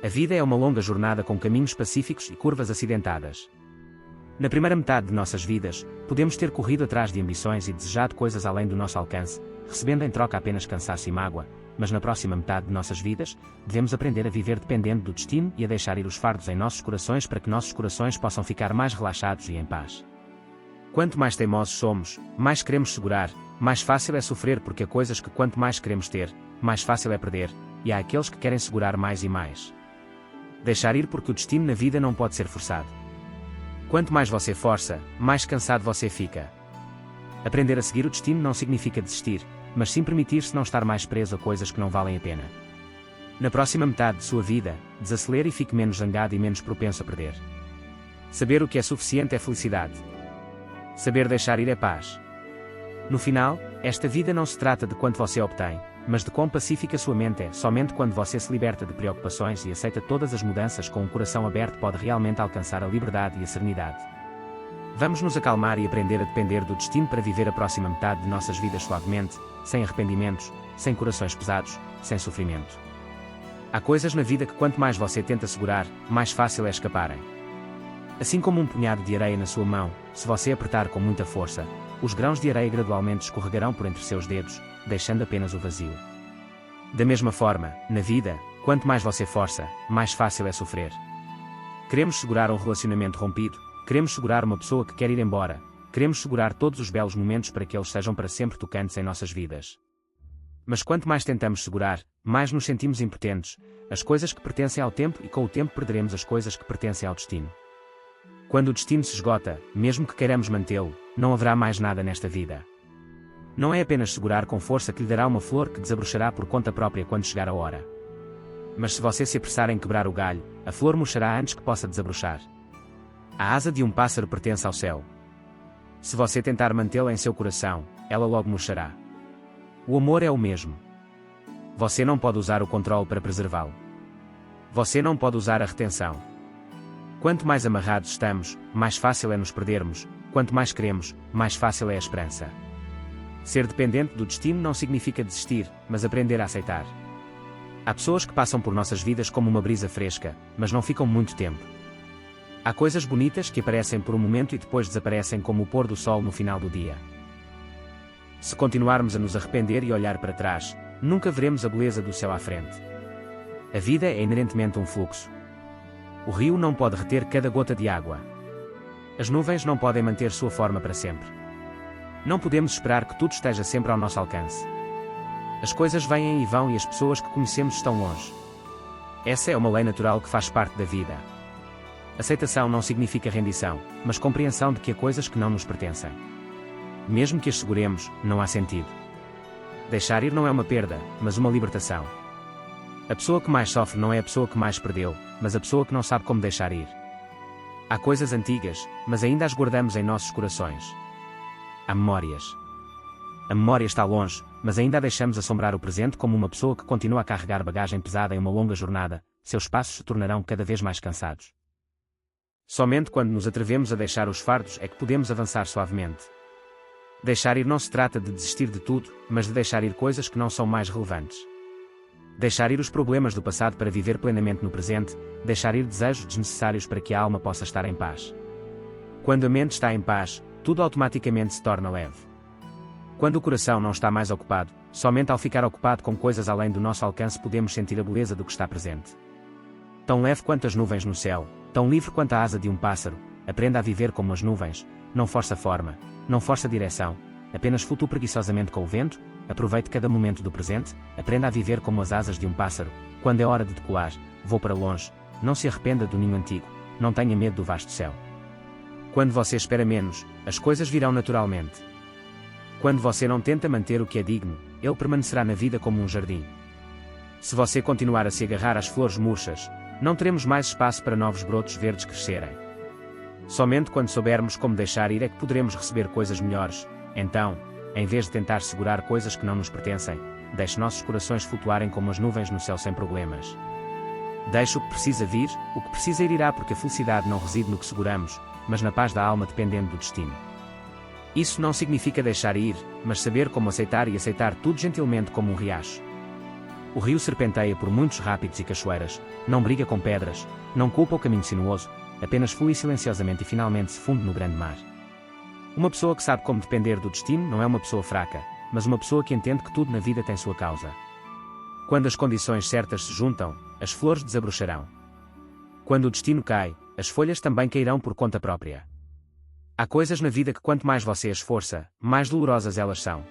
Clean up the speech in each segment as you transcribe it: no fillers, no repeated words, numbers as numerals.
A vida é uma longa jornada com caminhos pacíficos e curvas acidentadas. Na primeira metade de nossas vidas, podemos ter corrido atrás de ambições e desejado coisas além do nosso alcance, recebendo em troca apenas cansaço e mágoa, mas na próxima metade de nossas vidas, devemos aprender a viver dependendo do destino e a deixar ir os fardos em nossos corações para que nossos corações possam ficar mais relaxados e em paz. Quanto mais teimosos somos, mais queremos segurar, mais fácil é sofrer porque há coisas que quanto mais queremos ter, mais fácil é perder, e há aqueles que querem segurar mais e mais. Deixar ir porque o destino na vida não pode ser forçado. Quanto mais você força, mais cansado você fica. Aprender a seguir o destino não significa desistir, mas sim permitir-se não estar mais preso a coisas que não valem a pena. Na próxima metade de sua vida, desacelere e fique menos zangado e menos propenso a perder. Saber o que é suficiente é felicidade. Saber deixar ir é paz. No final, esta vida não se trata de quanto você obtém, mas de quão pacífica sua mente é. Somente quando você se liberta de preocupações e aceita todas as mudanças com um coração aberto pode realmente alcançar a liberdade e a serenidade. Vamos nos acalmar e aprender a depender do destino para viver a próxima metade de nossas vidas suavemente, sem arrependimentos, sem corações pesados, sem sofrimento. Há coisas na vida que quanto mais você tenta segurar, mais fácil é escaparem. Assim como um punhado de areia na sua mão, se você apertar com muita força, os grãos de areia gradualmente escorregarão por entre seus dedos, deixando apenas o vazio. Da mesma forma, na vida, quanto mais você força, mais fácil é sofrer. Queremos segurar um relacionamento rompido, queremos segurar uma pessoa que quer ir embora, queremos segurar todos os belos momentos para que eles sejam para sempre tocantes em nossas vidas. Mas quanto mais tentamos segurar, mais nos sentimos impotentes, as coisas que pertencem ao tempo e com o tempo perderemos as coisas que pertencem ao destino. Quando o destino se esgota, mesmo que queiramos mantê-lo, não haverá mais nada nesta vida. Não é apenas segurar com força que lhe dará uma flor que desabrochará por conta própria quando chegar a hora. Mas se você se apressar em quebrar o galho, a flor murchará antes que possa desabrochar. A asa de um pássaro pertence ao céu. Se você tentar mantê-la em seu coração, ela logo murchará. O amor é o mesmo. Você não pode usar o controle para preservá-lo. Você não pode usar a retenção. Quanto mais amarrados estamos, mais fácil é nos perdermos, quanto mais queremos, mais fácil é a esperança. Ser dependente do destino não significa desistir, mas aprender a aceitar. Há pessoas que passam por nossas vidas como uma brisa fresca, mas não ficam muito tempo. Há coisas bonitas que aparecem por um momento e depois desaparecem como o pôr do sol no final do dia. Se continuarmos a nos arrepender e olhar para trás, nunca veremos a beleza do céu à frente. A vida é inerentemente um fluxo. O rio não pode reter cada gota de água. As nuvens não podem manter sua forma para sempre. Não podemos esperar que tudo esteja sempre ao nosso alcance. As coisas vêm e vão e as pessoas que conhecemos estão longe. Essa é uma lei natural que faz parte da vida. Aceitação não significa rendição, mas compreensão de que há coisas que não nos pertencem. Mesmo que as seguremos, não há sentido. Deixar ir não é uma perda, mas uma libertação. A pessoa que mais sofre não é a pessoa que mais perdeu, mas a pessoa que não sabe como deixar ir. Há coisas antigas, mas ainda as guardamos em nossos corações. Há memórias. A memória está longe, mas ainda a deixamos assombrar o presente como uma pessoa que continua a carregar bagagem pesada em uma longa jornada, seus passos se tornarão cada vez mais cansados. Somente quando nos atrevemos a deixar os fardos é que podemos avançar suavemente. Deixar ir não se trata de desistir de tudo, mas de deixar ir coisas que não são mais relevantes. Deixar ir os problemas do passado para viver plenamente no presente, deixar ir desejos desnecessários para que a alma possa estar em paz. Quando a mente está em paz, tudo automaticamente se torna leve. Quando o coração não está mais ocupado, somente ao ficar ocupado com coisas além do nosso alcance podemos sentir a beleza do que está presente. Tão leve quanto as nuvens no céu, tão livre quanto a asa de um pássaro, aprenda a viver como as nuvens, não força forma, não força direção, apenas flutue preguiçosamente com o vento, aproveite cada momento do presente, aprenda a viver como as asas de um pássaro, quando é hora de decolar, vou para longe, não se arrependa do ninho antigo, não tenha medo do vasto céu. Quando você espera menos, as coisas virão naturalmente. Quando você não tenta manter o que é digno, ele permanecerá na vida como um jardim. Se você continuar a se agarrar às flores murchas, não teremos mais espaço para novos brotos verdes crescerem. Somente quando soubermos como deixar ir é que poderemos receber coisas melhores. Então, em vez de tentar segurar coisas que não nos pertencem, deixe nossos corações flutuarem como as nuvens no céu sem problemas. Deixe o que precisa vir, o que precisa ir irá porque a felicidade não reside no que seguramos, mas na paz da alma dependendo do destino. Isso não significa deixar ir, mas saber como aceitar e aceitar tudo gentilmente como um riacho. O rio serpenteia por muitos rápidos e cachoeiras, não briga com pedras, não culpa o caminho sinuoso, apenas flui silenciosamente e finalmente se funde no grande mar. Uma pessoa que sabe como depender do destino não é uma pessoa fraca, mas uma pessoa que entende que tudo na vida tem sua causa. Quando as condições certas se juntam, as flores desabrocharão. Quando o destino cai, as folhas também cairão por conta própria. Há coisas na vida que quanto mais você esforça, mais dolorosas elas são.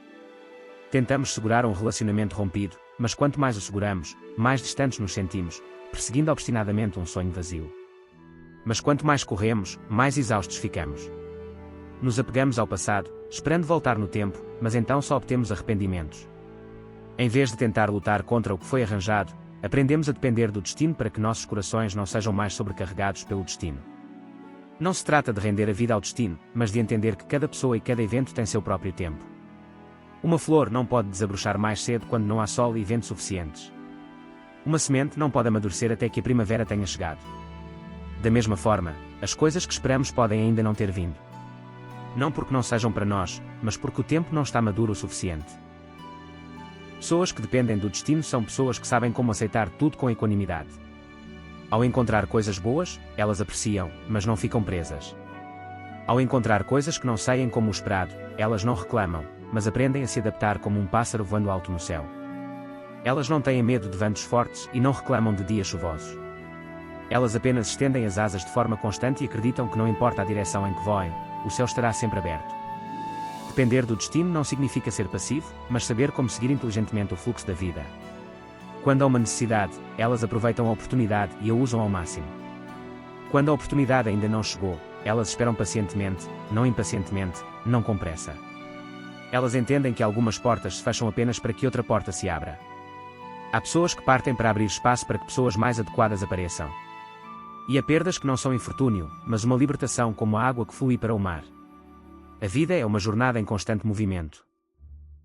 Tentamos segurar um relacionamento rompido, mas quanto mais o seguramos, mais distantes nos sentimos, perseguindo obstinadamente um sonho vazio. Mas quanto mais corremos, mais exaustos ficamos. Nos apegamos ao passado, esperando voltar no tempo, mas então só obtemos arrependimentos. Em vez de tentar lutar contra o que foi arranjado, aprendemos a depender do destino para que nossos corações não sejam mais sobrecarregados pelo destino. Não se trata de render a vida ao destino, mas de entender que cada pessoa e cada evento tem seu próprio tempo. Uma flor não pode desabrochar mais cedo quando não há sol e vento suficientes. Uma semente não pode amadurecer até que a primavera tenha chegado. Da mesma forma, as coisas que esperamos podem ainda não ter vindo. Não porque não sejam para nós, mas porque o tempo não está maduro o suficiente. Pessoas que dependem do destino são pessoas que sabem como aceitar tudo com equanimidade. Ao encontrar coisas boas, elas apreciam, mas não ficam presas. Ao encontrar coisas que não saem como o esperado, elas não reclamam, mas aprendem a se adaptar como um pássaro voando alto no céu. Elas não têm medo de ventos fortes e não reclamam de dias chuvosos. Elas apenas estendem as asas de forma constante e acreditam que não importa a direção em que voem, o céu estará sempre aberto. Depender do destino não significa ser passivo, mas saber como seguir inteligentemente o fluxo da vida. Quando há uma necessidade, elas aproveitam a oportunidade e a usam ao máximo. Quando a oportunidade ainda não chegou, elas esperam pacientemente, não impacientemente, não com pressa. Elas entendem que algumas portas se fecham apenas para que outra porta se abra. Há pessoas que partem para abrir espaço para que pessoas mais adequadas apareçam. E há perdas que não são infortúnio, mas uma libertação como a água que flui para o mar. A vida é uma jornada em constante movimento.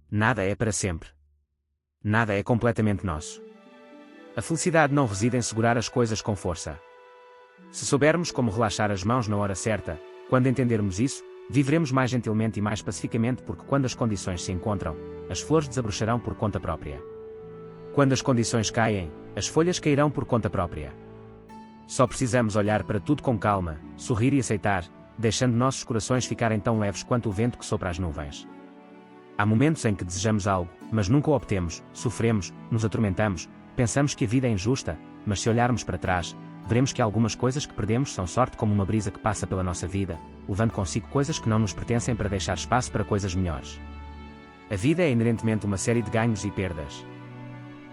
Nada é para sempre. Nada é completamente nosso. A felicidade não reside em segurar as coisas com força. Se soubermos como relaxar as mãos na hora certa, quando entendermos isso, viveremos mais gentilmente e mais pacificamente porque quando as condições se encontram, as flores desabrocharão por conta própria. Quando as condições caem, as folhas cairão por conta própria. Só precisamos olhar para tudo com calma, sorrir e aceitar, deixando nossos corações ficarem tão leves quanto o vento que sopra as nuvens. Há momentos em que desejamos algo, mas nunca o obtemos, sofremos, nos atormentamos, pensamos que a vida é injusta, mas se olharmos para trás, veremos que algumas coisas que perdemos são sorte como uma brisa que passa pela nossa vida, levando consigo coisas que não nos pertencem para deixar espaço para coisas melhores. A vida é inerentemente uma série de ganhos e perdas.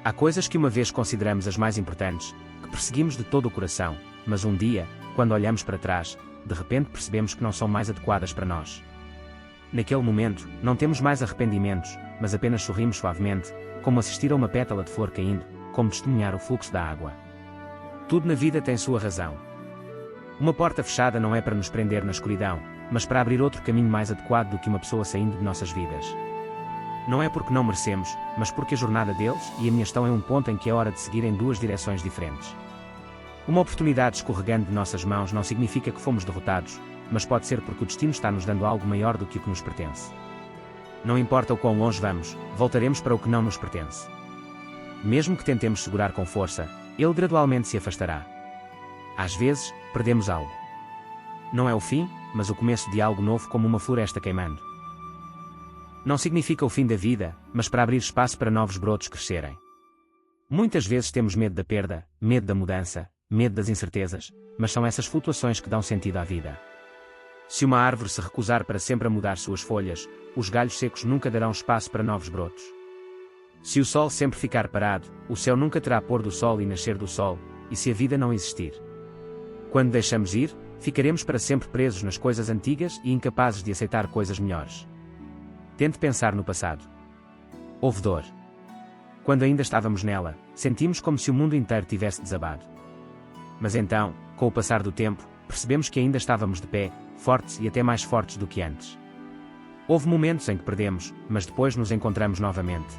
Há coisas que uma vez consideramos as mais importantes, que perseguimos de todo o coração, mas um dia, quando olhamos para trás, de repente percebemos que não são mais adequadas para nós. Naquele momento, não temos mais arrependimentos, mas apenas sorrimos suavemente, como assistir a uma pétala de flor caindo, como testemunhar o fluxo da água. Tudo na vida tem sua razão. Uma porta fechada não é para nos prender na escuridão, mas para abrir outro caminho mais adequado do que uma pessoa saindo de nossas vidas. Não é porque não merecemos, mas porque a jornada deles e a minha estão em um ponto em que é hora de seguir em duas direções diferentes. Uma oportunidade escorregando de nossas mãos não significa que fomos derrotados, mas pode ser porque o destino está nos dando algo maior do que o que nos pertence. Não importa o quão longe vamos, voltaremos para o que não nos pertence. Mesmo que tentemos segurar com força, ele gradualmente se afastará. Às vezes, perdemos algo. Não é o fim, mas o começo de algo novo como uma floresta queimando. Não significa o fim da vida, mas para abrir espaço para novos brotos crescerem. Muitas vezes temos medo da perda, medo da mudança, medo das incertezas, mas são essas flutuações que dão sentido à vida. Se uma árvore se recusar para sempre a mudar suas folhas, os galhos secos nunca darão espaço para novos brotos. Se o sol sempre ficar parado, o céu nunca terá pôr do sol e nascer do sol, e se a vida não existir. Quando deixamos ir, ficaremos para sempre presos nas coisas antigas e incapazes de aceitar coisas melhores. Tente pensar no passado. Houve dor. Quando ainda estávamos nela, sentimos como se o mundo inteiro tivesse desabado. Mas então, com o passar do tempo, percebemos que ainda estávamos de pé, fortes e até mais fortes do que antes. Houve momentos em que perdemos, mas depois nos encontramos novamente.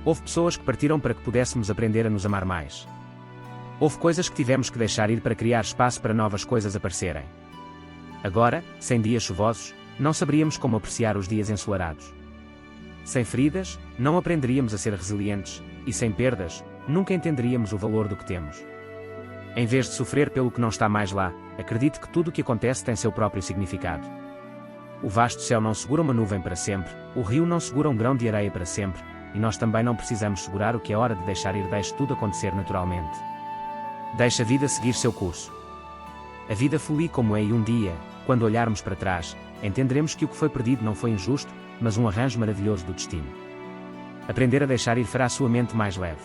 Houve pessoas que partiram para que pudéssemos aprender a nos amar mais. Houve coisas que tivemos que deixar ir para criar espaço para novas coisas aparecerem. Agora, sem dias chuvosos, não saberíamos como apreciar os dias ensolarados. Sem feridas, não aprenderíamos a ser resilientes, e sem perdas, nunca entenderíamos o valor do que temos. Em vez de sofrer pelo que não está mais lá, acredite que tudo o que acontece tem seu próprio significado. O vasto céu não segura uma nuvem para sempre, o rio não segura um grão de areia para sempre, e nós também não precisamos segurar o que é hora de deixar ir. Deixe tudo acontecer naturalmente. Deixe a vida seguir seu curso. A vida flui como é, e um dia, quando olharmos para trás, entenderemos que o que foi perdido não foi injusto, mas um arranjo maravilhoso do destino. Aprender a deixar ir fará sua mente mais leve.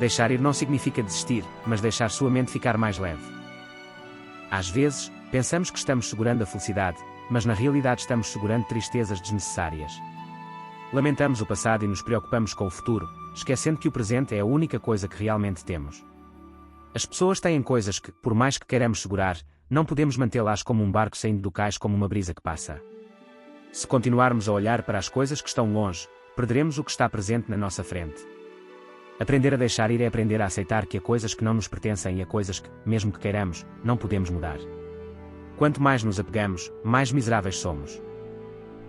Deixar ir não significa desistir, mas deixar sua mente ficar mais leve. Às vezes, pensamos que estamos segurando a felicidade, mas na realidade estamos segurando tristezas desnecessárias. Lamentamos o passado e nos preocupamos com o futuro, esquecendo que o presente é a única coisa que realmente temos. As pessoas têm coisas que, por mais que queiramos segurar, não podemos mantê-las como um barco saindo do cais, como uma brisa que passa. Se continuarmos a olhar para as coisas que estão longe, perderemos o que está presente na nossa frente. Aprender a deixar ir é aprender a aceitar que há coisas que não nos pertencem e há coisas que, mesmo que queiramos, não podemos mudar. Quanto mais nos apegamos, mais miseráveis somos.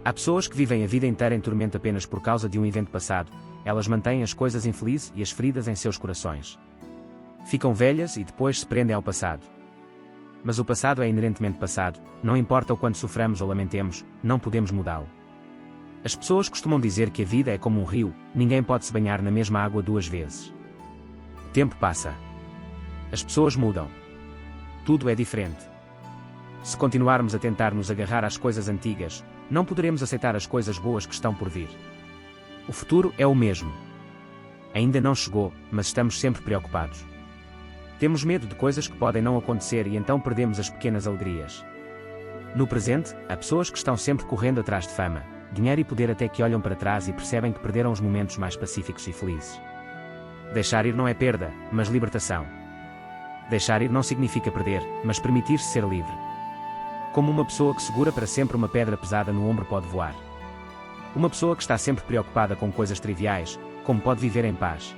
Há pessoas que vivem a vida inteira em tormento apenas por causa de um evento passado. Elas mantêm as coisas infelizes e as feridas em seus corações. Ficam velhas e depois se prendem ao passado. Mas o passado é inerentemente passado, não importa o quanto soframos ou lamentemos, não podemos mudá-lo. As pessoas costumam dizer que a vida é como um rio, ninguém pode se banhar na mesma água duas vezes. O tempo passa. As pessoas mudam. Tudo é diferente. Se continuarmos a tentar nos agarrar às coisas antigas, não poderemos aceitar as coisas boas que estão por vir. O futuro é o mesmo. Ainda não chegou, mas estamos sempre preocupados. Temos medo de coisas que podem não acontecer e então perdemos as pequenas alegrias. No presente, há pessoas que estão sempre correndo atrás de fama, dinheiro e poder, até que olham para trás e percebem que perderam os momentos mais pacíficos e felizes. Deixar ir não é perda, mas libertação. Deixar ir não significa perder, mas permitir-se ser livre. Como uma pessoa que segura para sempre uma pedra pesada no ombro pode voar. Uma pessoa que está sempre preocupada com coisas triviais, como pode viver em paz?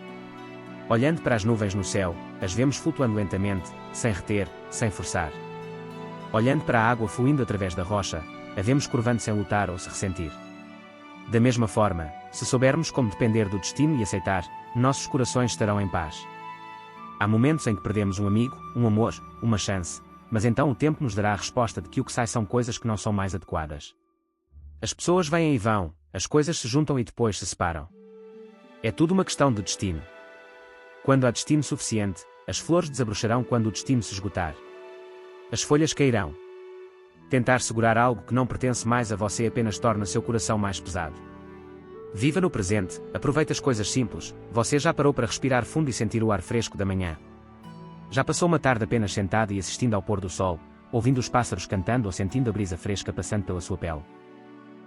Olhando para as nuvens no céu, as vemos flutuando lentamente, sem reter, sem forçar. Olhando para a água fluindo através da rocha, a vemos curvando sem lutar ou se ressentir. Da mesma forma, se soubermos como depender do destino e aceitar, nossos corações estarão em paz. Há momentos em que perdemos um amigo, um amor, uma chance, mas então o tempo nos dará a resposta de que o que sai são coisas que não são mais adequadas. As pessoas vêm e vão, as coisas se juntam e depois se separam. É tudo uma questão de destino. Quando há destino suficiente, as flores desabrocharão quando o destino se esgotar. As folhas cairão. Tentar segurar algo que não pertence mais a você apenas torna seu coração mais pesado. Viva no presente, aproveite as coisas simples. Você já parou para respirar fundo e sentir o ar fresco da manhã? Já passou uma tarde apenas sentado e assistindo ao pôr do sol, ouvindo os pássaros cantando ou sentindo a brisa fresca passando pela sua pele?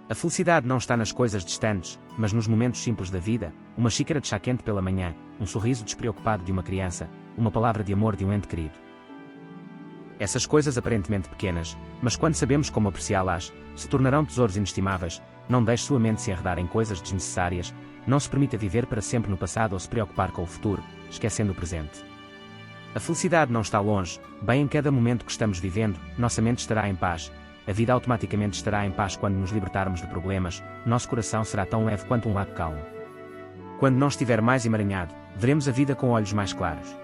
A felicidade não está nas coisas distantes, mas nos momentos simples da vida, uma xícara de chá quente pela manhã, um sorriso despreocupado de uma criança, uma palavra de amor de um ente querido. Essas coisas aparentemente pequenas, mas quando sabemos como apreciá-las, se tornarão tesouros inestimáveis. Não deixe sua mente se enredar em coisas desnecessárias, não se permita viver para sempre no passado ou se preocupar com o futuro, esquecendo o presente. A felicidade não está longe, bem em cada momento que estamos vivendo, nossa mente estará em paz. A vida automaticamente estará em paz quando nos libertarmos de problemas, nosso coração será tão leve quanto um lago calmo. Quando não estiver mais emaranhado, veremos a vida com olhos mais claros.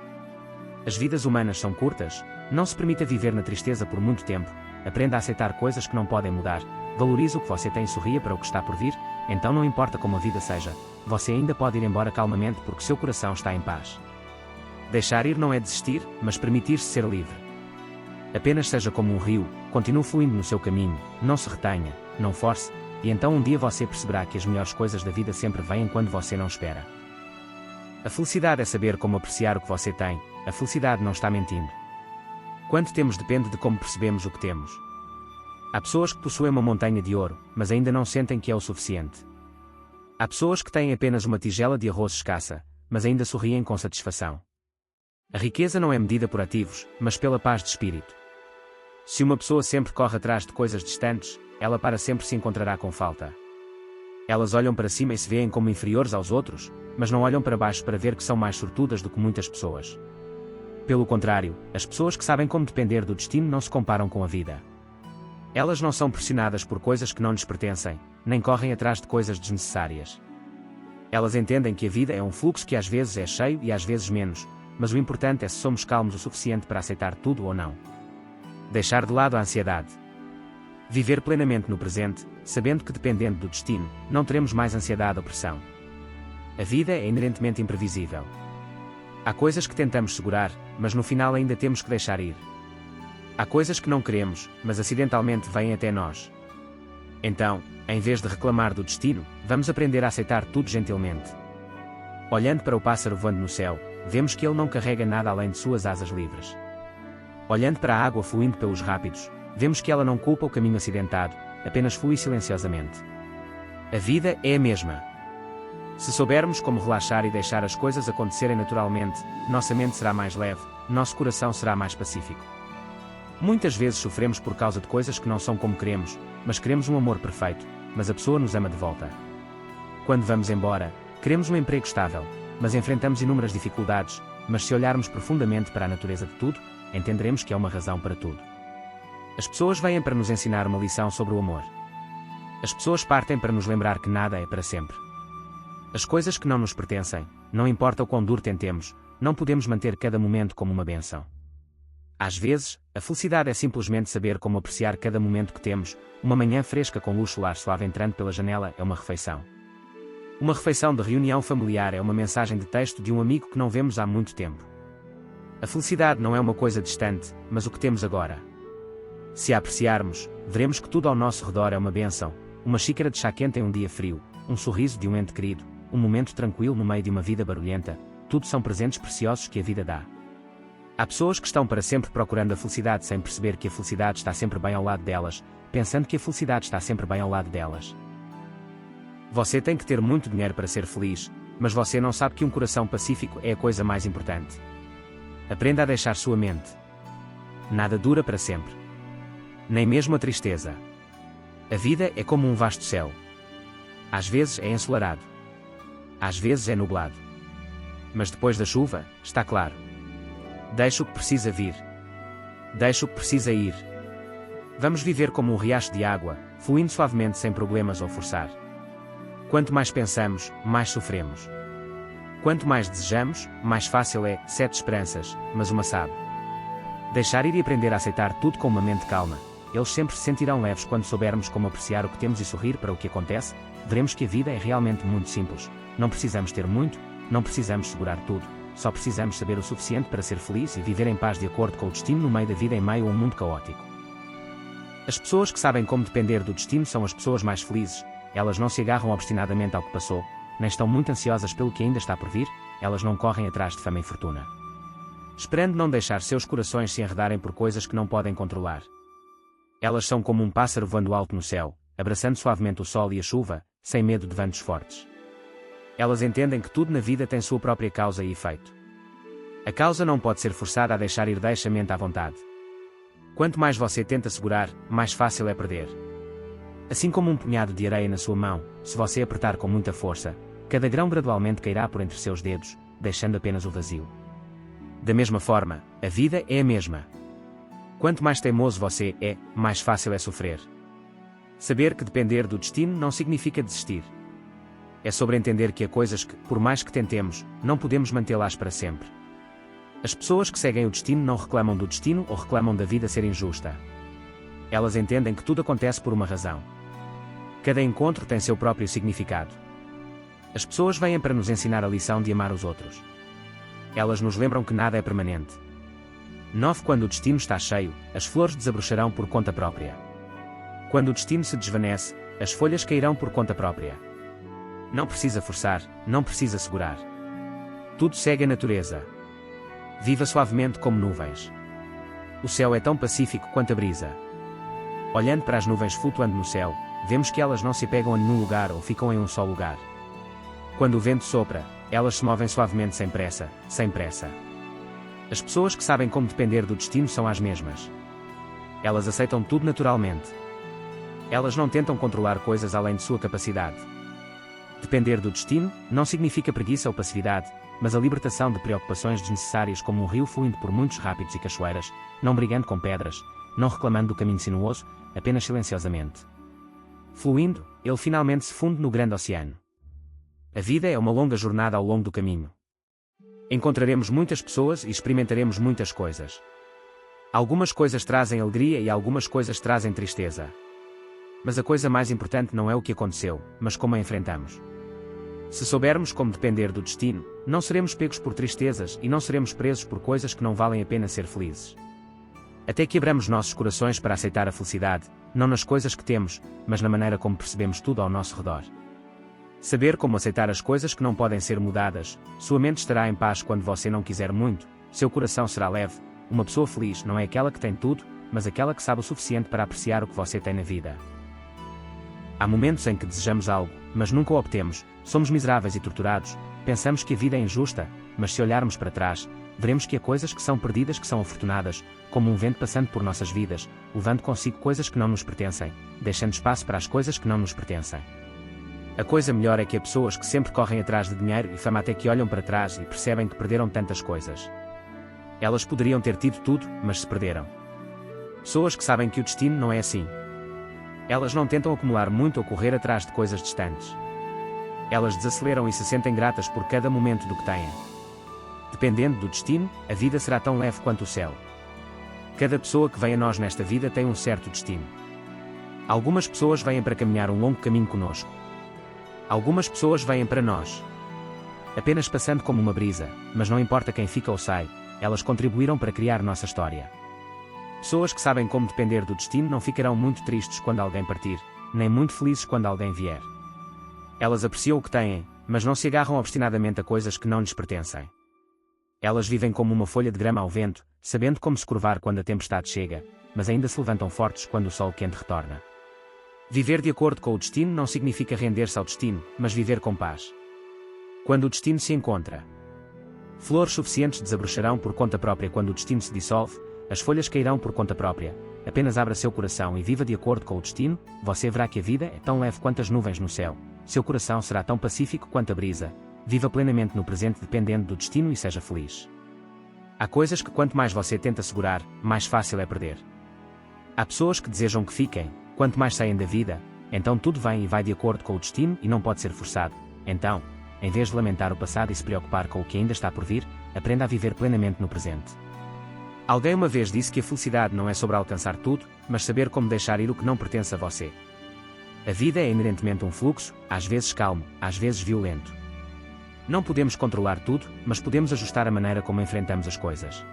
As vidas humanas são curtas, não se permita viver na tristeza por muito tempo, aprenda a aceitar coisas que não podem mudar, valorize o que você tem e sorria para o que está por vir, então não importa como a vida seja, você ainda pode ir embora calmamente porque seu coração está em paz. Deixar ir não é desistir, mas permitir-se ser livre. Apenas seja como um rio, continue fluindo no seu caminho, não se retenha, não force, e então um dia você perceberá que as melhores coisas da vida sempre vêm quando você não espera. A felicidade é saber como apreciar o que você tem, a felicidade não está mentindo. Quanto temos depende de como percebemos o que temos. Há pessoas que possuem uma montanha de ouro, mas ainda não sentem que é o suficiente. Há pessoas que têm apenas uma tigela de arroz escassa, mas ainda sorriem com satisfação. A riqueza não é medida por ativos, mas pela paz de espírito. Se uma pessoa sempre corre atrás de coisas distantes, ela para sempre se encontrará com falta. Elas olham para cima e se veem como inferiores aos outros, mas não olham para baixo para ver que são mais sortudas do que muitas pessoas. Pelo contrário, as pessoas que sabem como depender do destino não se comparam com a vida. Elas não são pressionadas por coisas que não lhes pertencem, nem correm atrás de coisas desnecessárias. Elas entendem que a vida é um fluxo que às vezes é cheio e às vezes menos, mas o importante é se somos calmos o suficiente para aceitar tudo ou não. Deixar de lado a ansiedade. Viver plenamente no presente, sabendo que dependendo do destino, não teremos mais ansiedade ou pressão. A vida é inerentemente imprevisível. Há coisas que tentamos segurar, mas no final ainda temos que deixar ir. Há coisas que não queremos, mas acidentalmente vêm até nós. Então, em vez de reclamar do destino, vamos aprender a aceitar tudo gentilmente. Olhando para o pássaro voando no céu, vemos que ele não carrega nada além de suas asas livres. Olhando para a água fluindo pelos rápidos, vemos que ela não culpa o caminho acidentado, apenas flui silenciosamente. A vida é a mesma. Se soubermos como relaxar e deixar as coisas acontecerem naturalmente, nossa mente será mais leve, nosso coração será mais pacífico. Muitas vezes sofremos por causa de coisas que não são como queremos, mas queremos um amor perfeito, mas a pessoa nos ama de volta. Quando vamos embora, queremos um emprego estável, mas enfrentamos inúmeras dificuldades, mas se olharmos profundamente para a natureza de tudo, entenderemos que há uma razão para tudo. As pessoas vêm para nos ensinar uma lição sobre o amor. As pessoas partem para nos lembrar que nada é para sempre. As coisas que não nos pertencem, não importa o quão duro tentemos, não podemos manter cada momento como uma bênção. Às vezes, a felicidade é simplesmente saber como apreciar cada momento que temos. Uma manhã fresca com luz solar suave entrando pela janela é uma refeição. Uma refeição de reunião familiar é uma mensagem de texto de um amigo que não vemos há muito tempo. A felicidade não é uma coisa distante, mas o que temos agora. Se a apreciarmos, veremos que tudo ao nosso redor é uma bênção, uma xícara de chá quente em um dia frio, um sorriso de um ente querido, um momento tranquilo no meio de uma vida barulhenta, tudo são presentes preciosos que a vida dá. Há pessoas que estão para sempre procurando a felicidade sem perceber que a felicidade está sempre bem ao lado delas, pensando que a felicidade está sempre bem ao lado delas. Você tem que ter muito dinheiro para ser feliz, mas você não sabe que um coração pacífico é a coisa mais importante. Aprenda a deixar sua mente. Nada dura para sempre. Nem mesmo a tristeza. A vida é como um vasto céu. Às vezes é ensolarado. Às vezes é nublado. Mas depois da chuva, está claro. Deixa o que precisa vir. Deixa o que precisa ir. Vamos viver como um riacho de água, fluindo suavemente sem problemas ou forçar. Quanto mais pensamos, mais sofremos. Quanto mais desejamos, mais fácil é, 7 esperanças, mas uma sabe. Deixar ir e aprender a aceitar tudo com uma mente calma. Eles sempre se sentirão leves quando soubermos como apreciar o que temos e sorrir para o que acontece. Veremos que a vida é realmente muito simples. Não precisamos ter muito, não precisamos segurar tudo. Só precisamos saber o suficiente para ser feliz e viver em paz de acordo com o destino no meio da vida em meio a um mundo caótico. As pessoas que sabem como depender do destino são as pessoas mais felizes. Elas não se agarram obstinadamente ao que passou, nem estão muito ansiosas pelo que ainda está por vir, elas não correm atrás de fama e fortuna. Esperando não deixar seus corações se enredarem por coisas que não podem controlar. Elas são como um pássaro voando alto no céu, abraçando suavemente o sol e a chuva, sem medo de ventos fortes. Elas entendem que tudo na vida tem sua própria causa e efeito. A causa não pode ser forçada a deixar ir, deixa a mente à vontade. Quanto mais você tenta segurar, mais fácil é perder. Assim como um punhado de areia na sua mão, se você apertar com muita força, cada grão gradualmente cairá por entre seus dedos, deixando apenas o vazio. Da mesma forma, a vida é a mesma. Quanto mais teimoso você é, mais fácil é sofrer. Saber que depender do destino não significa desistir. É sobre entender que há coisas que, por mais que tentemos, não podemos mantê-las para sempre. As pessoas que seguem o destino não reclamam do destino ou reclamam da vida ser injusta. Elas entendem que tudo acontece por uma razão. Cada encontro tem seu próprio significado. As pessoas vêm para nos ensinar a lição de amar os outros. Elas nos lembram que nada é permanente. 9. Quando o destino está cheio, as flores desabrocharão por conta própria. Quando o destino se desvanece, as folhas cairão por conta própria. Não precisa forçar, não precisa segurar. Tudo segue a natureza. Viva suavemente como nuvens. O céu é tão pacífico quanto a brisa. Olhando para as nuvens flutuando no céu, vemos que elas não se pegam a nenhum lugar ou ficam em um só lugar. Quando o vento sopra, elas se movem suavemente sem pressa, sem pressa. As pessoas que sabem como depender do destino são as mesmas. Elas aceitam tudo naturalmente. Elas não tentam controlar coisas além de sua capacidade. Depender do destino não significa preguiça ou passividade, mas a libertação de preocupações desnecessárias como um rio fluindo por muitos rápidos e cachoeiras, não brigando com pedras, não reclamando do caminho sinuoso, apenas silenciosamente. Fluindo, ele finalmente se funde no grande oceano. A vida é uma longa jornada ao longo do caminho. Encontraremos muitas pessoas e experimentaremos muitas coisas. Algumas coisas trazem alegria e algumas coisas trazem tristeza. Mas a coisa mais importante não é o que aconteceu, mas como a enfrentamos. Se soubermos como depender do destino, não seremos pegos por tristezas e não seremos presos por coisas que não valem a pena ser felizes. Até que abramos nossos corações para aceitar a felicidade, não nas coisas que temos, mas na maneira como percebemos tudo ao nosso redor. Saber como aceitar as coisas que não podem ser mudadas, sua mente estará em paz quando você não quiser muito, seu coração será leve. Uma pessoa feliz não é aquela que tem tudo, mas aquela que sabe o suficiente para apreciar o que você tem na vida. Há momentos em que desejamos algo, mas nunca o obtemos, somos miseráveis e torturados, pensamos que a vida é injusta, mas se olharmos para trás, veremos que há coisas que são perdidas que são afortunadas, como um vento passando por nossas vidas, levando consigo coisas que não nos pertencem, deixando espaço para as coisas que não nos pertencem. A coisa melhor é que há pessoas que sempre correm atrás de dinheiro e fama até que olham para trás e percebem que perderam tantas coisas. Elas poderiam ter tido tudo, mas se perderam. Pessoas que sabem que o destino não é assim. Elas não tentam acumular muito ou correr atrás de coisas distantes. Elas desaceleram e se sentem gratas por cada momento do que têm. Dependendo do destino, a vida será tão leve quanto o céu. Cada pessoa que vem a nós nesta vida tem um certo destino. Algumas pessoas vêm para caminhar um longo caminho conosco. Algumas pessoas vêm para nós apenas passando como uma brisa, mas não importa quem fica ou sai, elas contribuíram para criar nossa história. Pessoas que sabem como depender do destino não ficarão muito tristes quando alguém partir, nem muito felizes quando alguém vier. Elas apreciam o que têm, mas não se agarram obstinadamente a coisas que não lhes pertencem. Elas vivem como uma folha de grama ao vento, sabendo como se curvar quando a tempestade chega, mas ainda se levantam fortes quando o sol quente retorna. Viver de acordo com o destino não significa render-se ao destino, mas viver com paz. Quando o destino se encontra, flores suficientes desabrocharão por conta própria. Quando o destino se dissolve, as folhas cairão por conta própria. Apenas abra seu coração e viva de acordo com o destino, você verá que a vida é tão leve quanto as nuvens no céu. Seu coração será tão pacífico quanto a brisa. Viva plenamente no presente dependendo do destino e seja feliz. Há coisas que quanto mais você tenta segurar, mais fácil é perder. Há pessoas que desejam que fiquem, quanto mais saem da vida, então tudo vem e vai de acordo com o destino e não pode ser forçado. Então, em vez de lamentar o passado e se preocupar com o que ainda está por vir, aprenda a viver plenamente no presente. Alguém uma vez disse que a felicidade não é sobre alcançar tudo, mas saber como deixar ir o que não pertence a você. A vida é inerentemente um fluxo, às vezes calmo, às vezes violento. Não podemos controlar tudo, mas podemos ajustar a maneira como enfrentamos as coisas.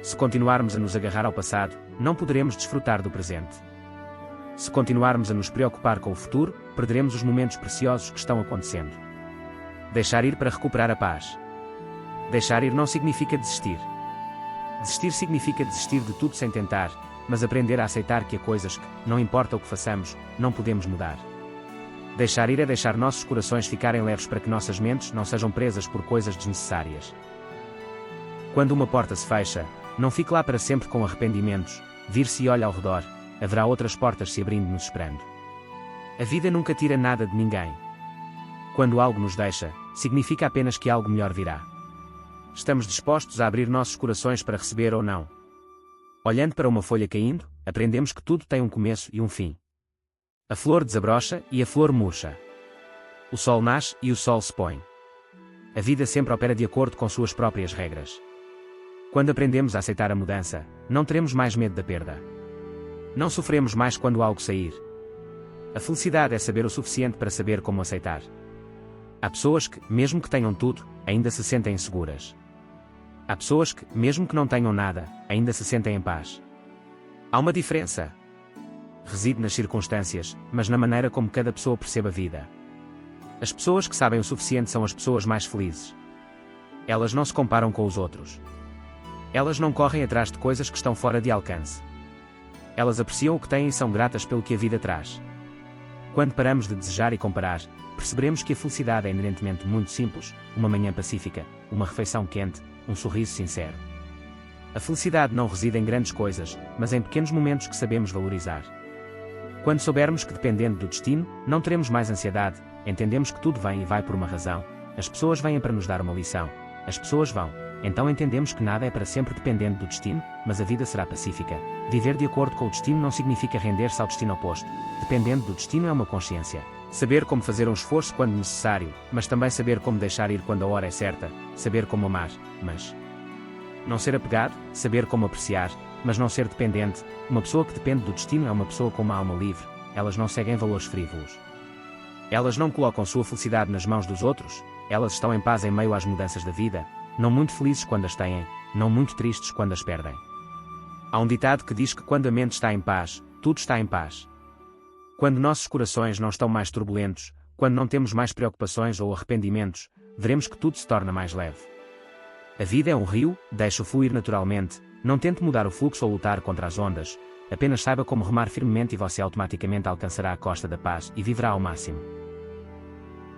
Se continuarmos a nos agarrar ao passado, não poderemos desfrutar do presente. Se continuarmos a nos preocupar com o futuro, perderemos os momentos preciosos que estão acontecendo. Deixar ir para recuperar a paz. Deixar ir não significa desistir. Desistir significa desistir de tudo sem tentar, mas aprender a aceitar que há coisas que, não importa o que façamos, não podemos mudar. Deixar ir é deixar nossos corações ficarem leves para que nossas mentes não sejam presas por coisas desnecessárias. Quando uma porta se fecha, não fique lá para sempre com arrependimentos, vire-se e olhe ao redor, haverá outras portas se abrindo nos esperando. A vida nunca tira nada de ninguém. Quando algo nos deixa, significa apenas que algo melhor virá. Estamos dispostos a abrir nossos corações para receber ou não? Olhando para uma folha caindo, aprendemos que tudo tem um começo e um fim. A flor desabrocha e a flor murcha. O sol nasce e o sol se põe. A vida sempre opera de acordo com suas próprias regras. Quando aprendemos a aceitar a mudança, não teremos mais medo da perda. Não sofremos mais quando algo sair. A felicidade é saber o suficiente para saber como aceitar. Há pessoas que, mesmo que tenham tudo, ainda se sentem inseguras. Há pessoas que, mesmo que não tenham nada, ainda se sentem em paz. Há uma diferença. Reside nas circunstâncias, mas na maneira como cada pessoa percebe a vida. As pessoas que sabem o suficiente são as pessoas mais felizes. Elas não se comparam com os outros. Elas não correm atrás de coisas que estão fora de alcance. Elas apreciam o que têm e são gratas pelo que a vida traz. Quando paramos de desejar e comparar, perceberemos que a felicidade é inerentemente muito simples, uma manhã pacífica, uma refeição quente, um sorriso sincero. A felicidade não reside em grandes coisas, mas em pequenos momentos que sabemos valorizar. Quando soubermos que dependendo do destino, não teremos mais ansiedade, entendemos que tudo vem e vai por uma razão, as pessoas vêm para nos dar uma lição, as pessoas vão, então entendemos que nada é para sempre dependendo do destino, mas a vida será pacífica. Viver de acordo com o destino não significa render-se ao destino oposto, dependendo do destino é uma consciência. Saber como fazer um esforço quando necessário, mas também saber como deixar ir quando a hora é certa, saber como amar, mas não ser apegado, saber como apreciar, mas não ser dependente. Uma pessoa que depende do destino é uma pessoa com uma alma livre, elas não seguem valores frívolos. Elas não colocam sua felicidade nas mãos dos outros, elas estão em paz em meio às mudanças da vida, não muito felizes quando as têm, não muito tristes quando as perdem. Há um ditado que diz que quando a mente está em paz, tudo está em paz. Quando nossos corações não estão mais turbulentos, quando não temos mais preocupações ou arrependimentos, veremos que tudo se torna mais leve. A vida é um rio, deixe-o fluir naturalmente, não tente mudar o fluxo ou lutar contra as ondas, apenas saiba como remar firmemente e você automaticamente alcançará a costa da paz e viverá ao máximo.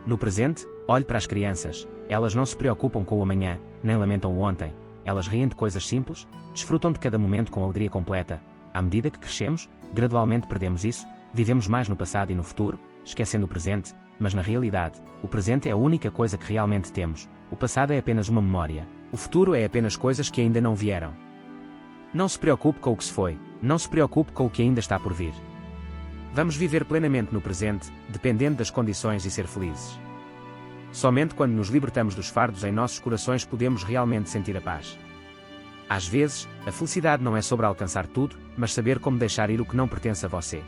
No presente, olhe para as crianças, elas não se preocupam com o amanhã, nem lamentam o ontem, elas riem de coisas simples, desfrutam de cada momento com alegria completa. À medida que crescemos, gradualmente perdemos isso, vivemos mais no passado e no futuro, esquecendo o presente, mas na realidade, o presente é a única coisa que realmente temos, o passado é apenas uma memória, o futuro é apenas coisas que ainda não vieram. Não se preocupe com o que se foi, não se preocupe com o que ainda está por vir. Vamos viver plenamente no presente, dependendo das condições e ser felizes. Somente quando nos libertamos dos fardos em nossos corações podemos realmente sentir a paz. Às vezes, a felicidade não é sobre alcançar tudo, mas saber como deixar ir o que não pertence a você.